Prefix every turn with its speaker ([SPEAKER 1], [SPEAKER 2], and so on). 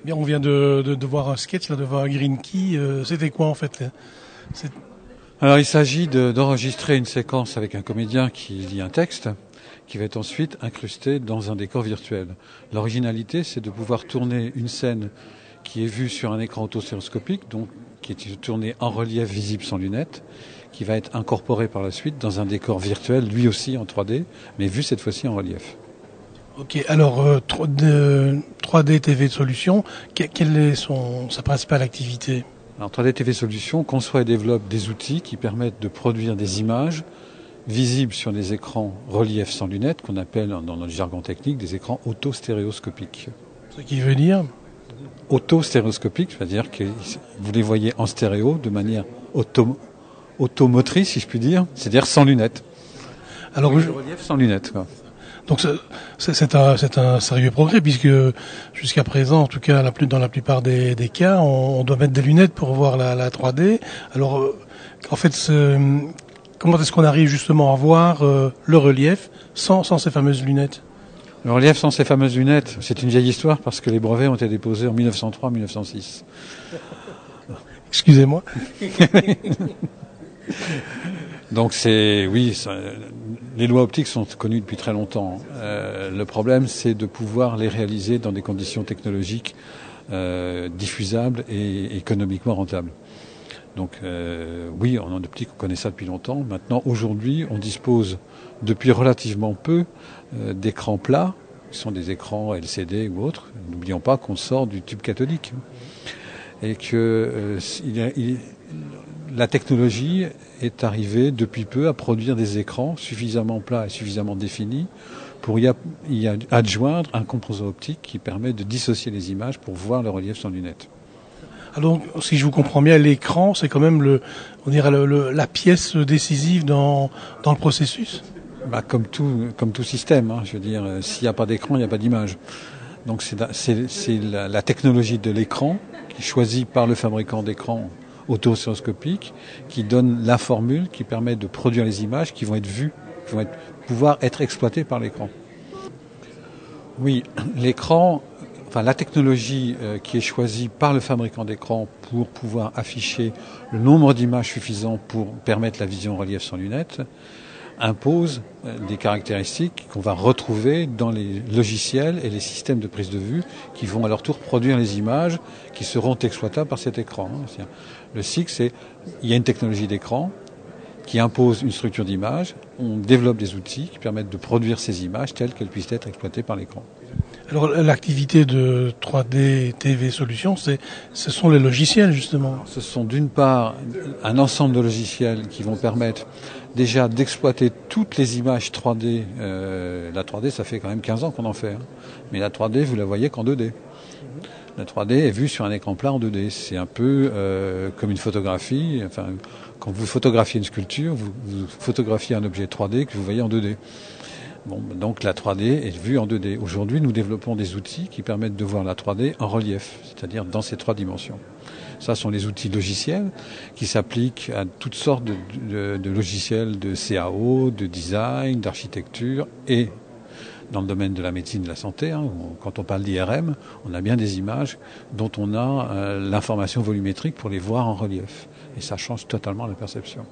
[SPEAKER 1] Bien, on vient de voir un sketch, là, de voir un Green Key. C'était quoi en fait là? C'est-
[SPEAKER 2] Alors il s'agit d'enregistrer une séquence avec un comédien qui lit un texte, qui va être ensuite incrusté dans un décor virtuel. L'originalité, c'est de pouvoir tourner une scène qui est vue sur un écran autostéréoscopique, donc qui est tournée en relief visible sans lunettes, qui va être incorporée par la suite dans un décor virtuel, lui aussi en 3D, mais vu cette fois-ci en relief.
[SPEAKER 1] Ok, alors 3D TV Solutions, quelle est sa principale activité?
[SPEAKER 2] Alors 3D TV Solutions conçoit et développe des outils qui permettent de produire des images visibles sur des écrans relief sans lunettes, qu'on appelle dans notre jargon technique des écrans autostéréoscopiques.
[SPEAKER 1] Ce qui veut dire?
[SPEAKER 2] Autostéréoscopiques, c'est-à-dire que vous les voyez en stéréo de manière automotrice, si je puis dire, c'est-à-dire sans lunettes.
[SPEAKER 1] Alors,
[SPEAKER 2] Oui, le relief sans lunettes, quoi.
[SPEAKER 1] donc c'est un sérieux progrès puisque jusqu'à présent, en tout cas dans la plupart des cas, on doit mettre des lunettes pour voir la 3D. Alors en fait, comment est-ce qu'on arrive justement à voir le relief sans ces fameuses lunettes?
[SPEAKER 2] Le relief sans ces fameuses lunettes, c'est une vieille histoire parce que les brevets ont été déposés en 1903-1906.
[SPEAKER 1] Excusez-moi.
[SPEAKER 2] Donc les lois optiques sont connues depuis très longtemps. Le problème, c'est de pouvoir les réaliser dans des conditions technologiques diffusables et économiquement rentables. Donc oui, en optique, on connaît ça depuis longtemps. Maintenant, aujourd'hui, on dispose depuis relativement peu d'écrans plats, qui sont des écrans LCD ou autres. N'oublions pas qu'on sort du tube cathodique et que la technologie est arrivée depuis peu à produire des écrans suffisamment plats et suffisamment définis pour y adjoindre un composant optique qui permet de dissocier les images pour voir le relief sans lunettes.
[SPEAKER 1] Alors, si je vous comprends bien, l'écran, c'est quand même la pièce décisive dans le processus.
[SPEAKER 2] Bah, comme tout système, hein, je veux dire, s'il n'y a pas d'écran, il n'y a pas d'image. Donc c'est la technologie de l'écran qui est choisie par le fabricant d'écran autostéréoscopique qui donne la formule qui permet de produire les images qui vont être vues, qui vont pouvoir être exploitées par l'écran. Oui, l'écran, enfin la technologie qui est choisie par le fabricant d'écran pour pouvoir afficher le nombre d'images suffisant pour permettre la vision en relief sans lunettes impose des caractéristiques qu'on va retrouver dans les logiciels et les systèmes de prise de vue qui vont à leur tour produire les images qui seront exploitables par cet écran. Le cycle, il y a une technologie d'écran qui impose une structure d'image, on développe des outils qui permettent de produire ces images telles qu'elles puissent être exploitées par l'écran.
[SPEAKER 1] Alors l'activité de 3D TV Solutions, ce sont les logiciels justement.
[SPEAKER 2] Ce sont d'une part un ensemble de logiciels qui vont permettre déjà d'exploiter toutes les images 3D. La 3D, ça fait quand même 15 ans qu'on en fait. Hein. Mais la 3D, vous la voyez qu'en 2D. La 3D est vue sur un écran plat en 2D. C'est un peu comme une photographie. Enfin, quand vous photographiez une sculpture, vous photographiez un objet 3D que vous voyez en 2D. Bon, donc la 3D est vue en 2D. Aujourd'hui, nous développons des outils qui permettent de voir la 3D en relief, c'est-à-dire dans ces 3 dimensions. Ça sont les outils logiciels qui s'appliquent à toutes sortes de logiciels de CAO, de design, d'architecture et dans le domaine de la médecine et de la santé. Hein, quand on parle d'IRM, on a bien des images dont on a l'information volumétrique pour les voir en relief. Et ça change totalement la perception.